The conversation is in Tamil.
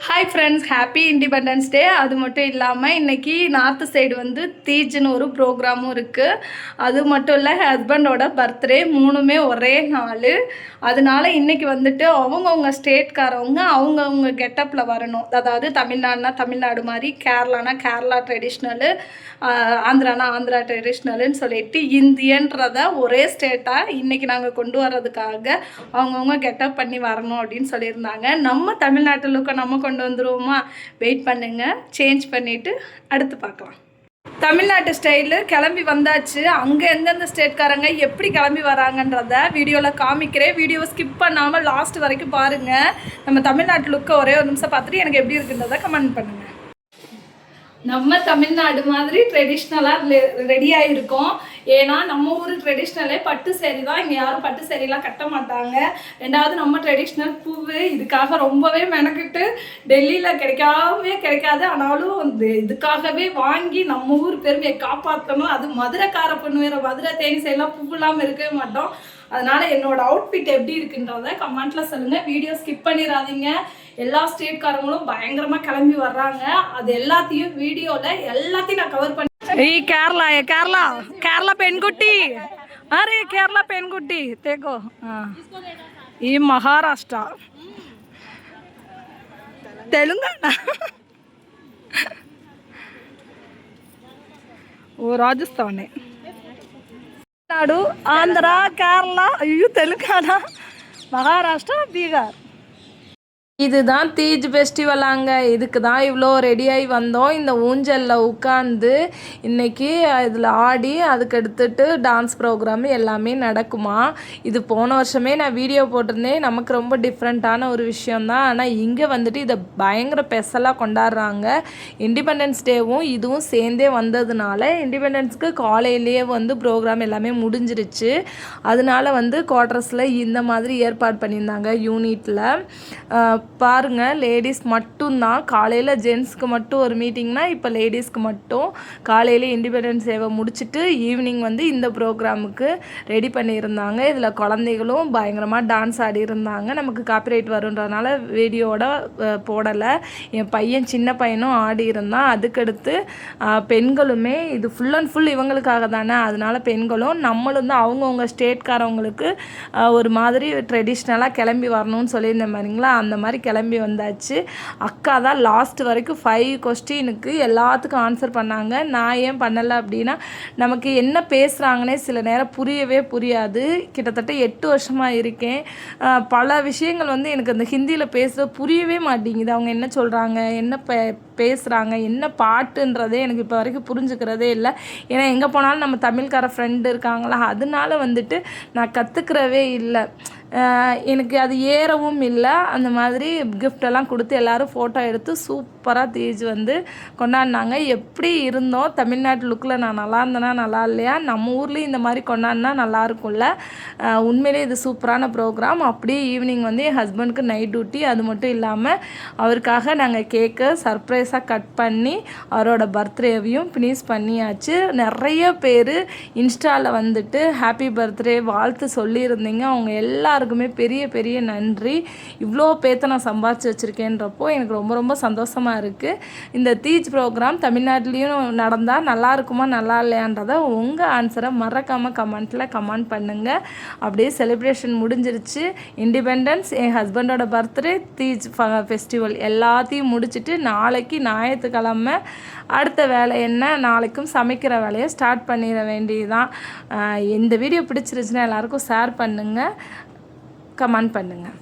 Hi friends, happy independence day. அது மட்டும் இல்லாமல் இன்றைக்கி நார்த்து சைடு வந்து தீஜ்னு ஒரு ப்ரோக்ராமும் இருக்குது. அது மட்டும் இல்லை, ஹஸ்பண்டோட பர்த்டே, மூணுமே ஒரே நாள். அதனால இன்றைக்கி வந்துட்டு அவங்கவுங்க ஸ்டேட்காரவங்க அவங்கவுங்க கெட்டப்பில் வரணும். அதாவது தமிழ்நாடுனா தமிழ்நாடு மாதிரி, கேரளானா கேரளா ட்ரெடிஷ்னலு, ஆந்திரானா ஆந்திரா ட்ரெடிஷ்னலுன்னு சொல்லிட்டு இந்தியன்றத ஒரே ஸ்டேட்டாக இன்றைக்கி நாங்கள் கொண்டு வர்றதுக்காக அவங்கவுங்க கெட்டப் பண்ணி வரணும் அப்படின்னு சொல்லியிருந்தாங்க. நம்ம தமிழ்நாட்டு லுக்கை நம்ம கொண்டு வந்துருவோமா? வெயிட் பண்ணுங்க, சேஞ்ச் பண்ணிவிட்டு அடுத்து பார்க்கலாம். தமிழ்நாட்டு ஸ்டைலு கிளம்பி வந்தாச்சு. அங்கே எந்தெந்த ஸ்டேட்காரங்க எப்படி கிளம்பி வராங்கன்றத வீடியோவில் காமிக்கிறேன். வீடியோவை ஸ்கிப் பண்ணாமல் லாஸ்ட் வரைக்கும் பாருங்கள். நம்ம தமிழ்நாட்டு லுக்கை ஒரே ஒரு நிமிஷம் பார்த்துட்டு எனக்கு எப்படி இருக்குன்றதை கமெண்ட் பண்ணுங்கள். நம்ம தமிழ்நாடு மாதிரி ட்ரெடிஷ்னலாக ரெடியாக இருக்கோம். ஏன்னா நம்ம ஊர் ட்ரெடிஷ்னலே பட்டு சேரீ தான். இங்கே யாரும் பட்டு சேரீலாம் கட்ட மாட்டாங்க. ரெண்டாவது நம்ம ட்ரெடிஷ்னல் பூவு, இதுக்காக ரொம்பவே மெனக்கிட்டு டெல்லியில் கிடைக்காது. ஆனாலும் இதுக்காகவே வாங்கி நம்ம ஊர் பெருமையை காப்பாற்றணும். அது மதுரைக்கார பொண்ணு வேறு, மதுரை தேனி சைடெலாம் பூ இல்லாமல் இருக்கவே மாட்டோம். அதனால் என்னோட அவுட்ஃபிட் எப்படி இருக்குன்றத கமெண்ட்டில் சொல்லுங்கள். வீடியோ ஸ்கிப் பண்ணிடாதீங்க. எல்லா ஸ்டேட்காரங்களும் பயங்கரமாக கிளம்பி வர்றாங்க. அது எல்லாத்தையும் வீடியோவில் எல்லாத்தையும் நான் கவர் பண்ணி. கேரளா கேரளா கேரளா பெண்குட்டி, அரே கேரளா பெண்குட்டி தேக்கோ. மகாராஷ்டிரா, தெலுங்கானா, ஓ ராஜஸ்தானே, தமிழ்நாடு, ஆந்திரா, கேரளா, ஐயோ தெலுங்கானா, மகாராஷ்டிரா, பீகார். இதுதான் தீஜ் ஃபெஸ்டிவலாங்க. இதுக்கு தான் இவ்வளோ ரெடியாகி வந்தோம். இந்த ஊஞ்சலில் உட்காந்து இன்றைக்கி இதில் ஆடி அதுக்கு எடுத்துட்டு டான்ஸ் ப்ரோக்ராமு எல்லாமே நடக்குமா. இது போன வருஷமே நான் வீடியோ போட்டிருந்தேன். நமக்கு ரொம்ப டிஃப்ரெண்ட்டான ஒரு விஷயந்தான். ஆனால் இங்கே வந்துட்டு இதை பயங்கர ஸ்பெஷலாக கொண்டாடுறாங்க. இண்டிபெண்டன்ஸ் டேவும் இதுவும் சேர்ந்தே வந்ததுனால இண்டிபெண்டன்ஸ்க்கு காலையிலேயே வந்து ப்ரோக்ராம் எல்லாமே முடிஞ்சிருச்சு. அதனால வந்து குவார்ட்டர்ஸில் இந்த மாதிரி ஏற்பாடு பண்ணியிருந்தாங்க யூனிட்டில். பாருங்கள், லேடிஸ் மட்டும்தான். காலையில் ஜென்ஸ்க்கு மட்டும் ஒரு மீட்டிங்னா இப்போ லேடிஸ்க்கு மட்டும். காலையில் இண்டிபெண்டன்ஸ் டேவை முடிச்சுட்டு ஈவினிங் வந்து இந்த ப்ரோக்ராமுக்கு ரெடி பண்ணியிருந்தாங்க. இதில் குழந்தைகளும் பயங்கரமாக டான்ஸ் ஆடி இருந்தாங்க. நமக்கு காப்பிரைட் வருன்றதுனால வீடியோட போடலை. என் பையன் சின்ன பையனும் ஆடி இருந்தான். அதுக்கடுத்து பெண்களுமே, இது ஃபுல் அண்ட் ஃபுல் இவங்களுக்காக தானே, அதனால் பெண்களும் நம்மளும் தான் அவங்கவுங்க ஸ்டேட்காரவங்களுக்கு ஒரு மாதிரி ட்ரெடிஷ்னலாக கிளம்பி வரணும்னு சொல்லியிருந்தேன் பாருங்களா. அந்த மாதிரி கிளம்பி வந்தாச்சு. அக்கா தான் லாஸ்ட் வரைக்கும் 5 கொஸ்டினுக்கு எல்லாத்துக்கும் ஆன்சர் பண்ணாங்க. நான் ஏன் பண்ணலை அப்படின்னா, நமக்கு என்ன பேசுகிறாங்கன்னே சில நேரம் புரியாது. கிட்டத்தட்ட 8 வருஷமாக இருக்கேன். பல விஷயங்கள் வந்து எனக்கு அந்த ஹிந்தியில் பேசுகிறது புரியவே மாட்டேங்குது. அவங்க என்ன சொல்கிறாங்க, என்ன பேசுகிறாங்க, என்ன பாட்டுன்றதே எனக்கு இப்போ வரைக்கும் புரிஞ்சுக்கிறதே இல்லை. ஏன்னா எங்கே போனாலும் நம்ம தமிழ்கார ஃப்ரெண்டு இருக்காங்களா, அதனால வந்துட்டு நான் கற்றுக்கிறவே இல்லை. எனக்கு அது ஏறவும் இல்லை. அந்த மாதிரி கிஃப்டெல்லாம் கொடுத்து எல்லோரும் ஃபோட்டோ எடுத்து சூப்பராக தீஜ் வந்து கொண்டாடினாங்க. எப்படி இருந்தோம், தமிழ்நாட்டு லுக்கில் நான் நல்லா இருந்தேனா நல்லா இல்லையா, நம்ம ஊர்லேயும் இந்த மாதிரி கொண்டாடினா நல்லா இருக்கும்ல. உண்மையிலே இது சூப்பரான ப்ரோக்ராம். அப்படியே ஈவினிங் வந்து என் ஹஸ்பண்டுக்கு நைட் டியூட்டி. அது மட்டும் இல்லாமல் அவருக்காக நாங்கள் கேக்கு சர்ப்ரைஸாக கட் பண்ணி அவரோட பர்த்டேவையும் ஃபினிஷ் பண்ணியாச்சு. நிறைய பேர் இன்ஸ்டாவில் வந்துட்டு ஹாப்பி பர்த்டே வாழ்த்து சொல்லியிருந்தீங்க. அவங்க எல்லாருக்குமே பெரிய பெரிய நன்றி. இவ்வளோ பேத்த நான் சம்பாதிச்சு வச்சுருக்கேன்றப்போ எனக்கு ரொம்ப ரொம்ப சந்தோஷமாக இருக்குது. இந்த தீஜ் ப்ரோக்ராம் தமிழ்நாட்டிலையும் நடந்தால் நல்லா இருக்குமா நல்லா இல்லையான்றதை உங்கள் ஆன்சரை மறக்காமல் கமெண்ட்டில் கமெண்ட் பண்ணுங்கள். அப்படியே செலிப்ரேஷன் முடிஞ்சிருச்சு. இண்டிபெண்டன்ஸ், என் ஹஸ்பண்டோட பர்த்டே, தீஜ் ஃபெஸ்டிவல் எல்லாத்தையும் முடிச்சுட்டு நாளைக்கு ஞாயிற்றுக்கிழமை அடுத்த வேலை என்ன, நாளைக்கும் சமைக்கிற வேலையை ஸ்டார்ட் பண்ணிட வேண்டியதுதான். இந்த வீடியோ பிடிச்சிருச்சுன்னா எல்லாருக்கும் ஷேர் பண்ணுங்கள், கமெண்ட் பண்ணுங்கள்.